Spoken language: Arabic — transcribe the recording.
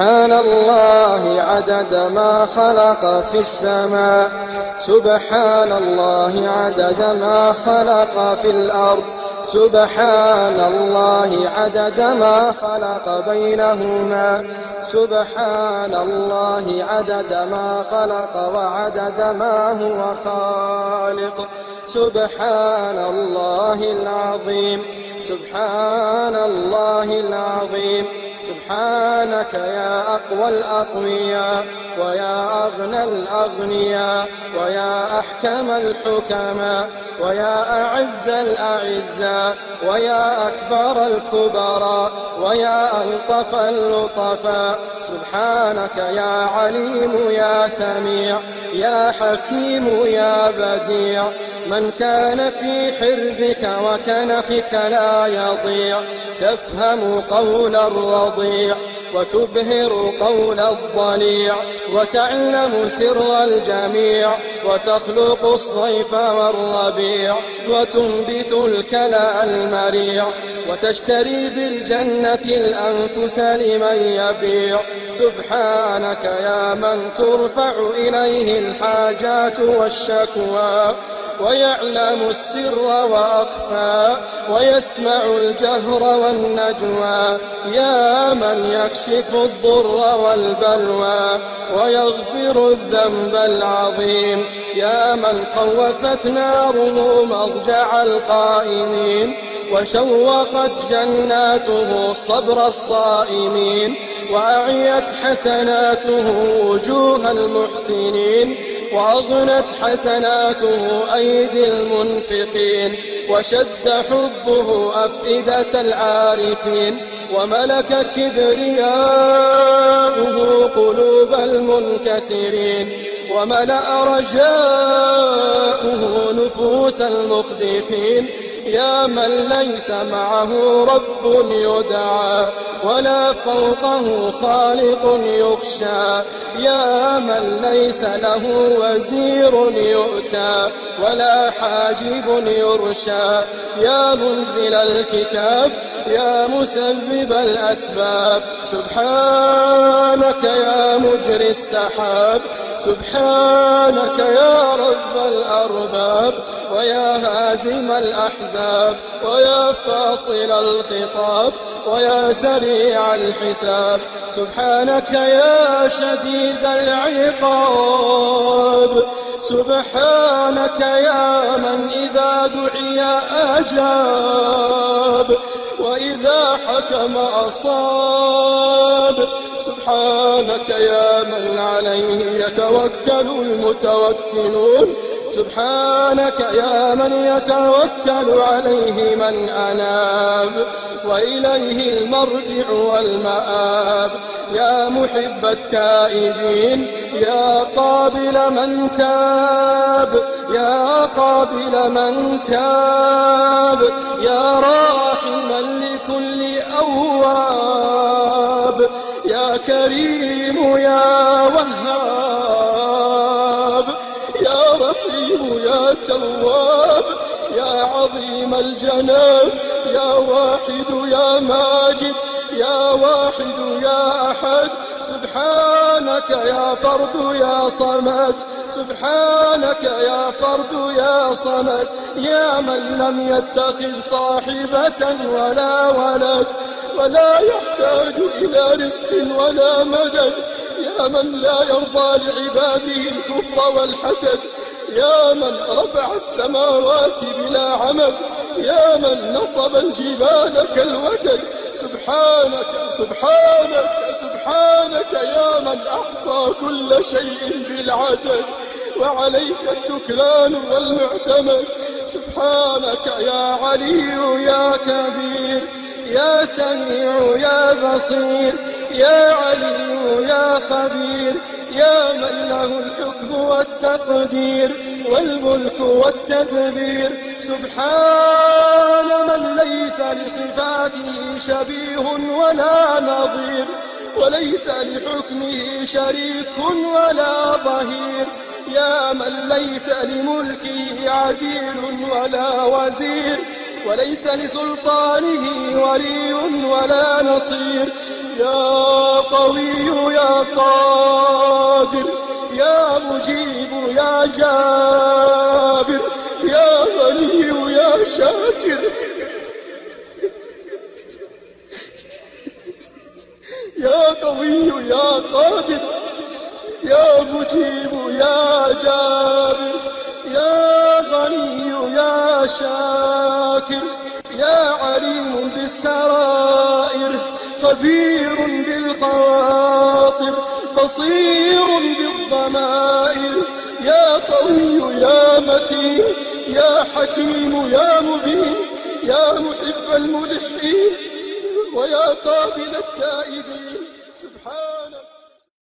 سبحان الله عدد ما خلق في السماء، سبحان الله عدد ما خلق في الأرض، سبحان الله عدد ما خلق بينهما، سبحان الله عدد ما خلق وعدد ما هو خالق، سبحان الله العظيم، سبحان الله العظيم. سبحانك يا أقوى الأقوياء ويا أغنى الأغنياء ويا أحكم الحكماء ويا أعز الأعزاء ويا أكبر الكبراء ويا ألطف اللطفاء. سبحانك يا عليم يا سميع يا حكيم يا بديع، من كان في حرزك وكنفك لا يضيع، تفهم قول الرضيع وتبهر قول الضليع، وتعلم سر الجميع، وتخلق الصيف والربيع، وتنبت الكلى المريع، وتشتري بالجنة الأنفس لمن يبيع. سبحانك يا من ترفع إليه الحاجات والشكوى، ويعلم السر وأخفى، ويسمع الجهر والنجوى، يا من يكشف الضر والبلوى ويغفر الذنب العظيم، يا من خوفت ناره مضجع القائمين، وشوقت جناته صبر الصائمين، وأعيت حسناته وجوه المحسنين، وأغنت حسناته أيدي المنفقين، وشد حبه أفئدة العارفين، وملك كبرياؤه قلوب المنكسرين، وملأ رجاؤه نفوس المخبتين، يا من ليس معه رب يدعى ولا فوقه خالق يخشى، يا من ليس له وزير يؤتى ولا حاجب يرشى، يا منزل الكتاب يا مسبب الأسباب. سبحانك يا مجري السحاب، سبحانك يا رب الأرباب، ويا هازم الأحزاب، ويا فاصل الخطاب، ويا سريع الحساب. سبحانك يا شديد العقاب، سبحانك يا من إذا دعي أجاب وإذا حكم أصاب. سبحانك يا من عليه يتوكل المتوكلون، سبحانك يا من يتوكل عليه من أناب، وإليه المرجع والمآب. يا محب التائبين، يا قابل من تاب، يا قابل من تاب، يا راحما لكل أواب، يا كريم يا وهاب، يا رحيم يا تواب، يا عظيم الجناب، يا واحد يا ماجد، يا واحد يا أحد. سبحانك يا فرد يا صمد، سبحانك يا فرد يا صمد، يا من لم يتخذ صاحبة ولا ولد ولا يحتاج إلى رزق ولا مدد، يا من لا يرضى لعباده الكفر والحسد، يا من رفع السماوات بلا عمد، يا من نصب الجبال كالوتد. سبحانك سبحانك سبحانك يا من أحصى كل شيء بالعدد، وعليك التكلان والمعتمد. سبحانك يا علي يا كبير، يا سميع يا بصير، يا علي يا خبير، يا من له الحكم والتقدير والملك والتدبير. سبحان من ليس لصفاته شبيه ولا نظير، وليس لحكمه شريك ولا ظهير، يا من ليس لملكه عديل ولا وزير، وليس لسلطانه ولي ولا نصير، يا قوي يا قادر يا مجيب يا جابر يا غني يا شاكر يا قوي يا قادر يا مجيب يا جابر يا غني يا شاكر يا عليم بالسرائر خبير بالخواطر بصير بالضمائر يا قوي يا متين يا حكيم يا مبين يا محب الملحين ويا قابل التائبين سبحانك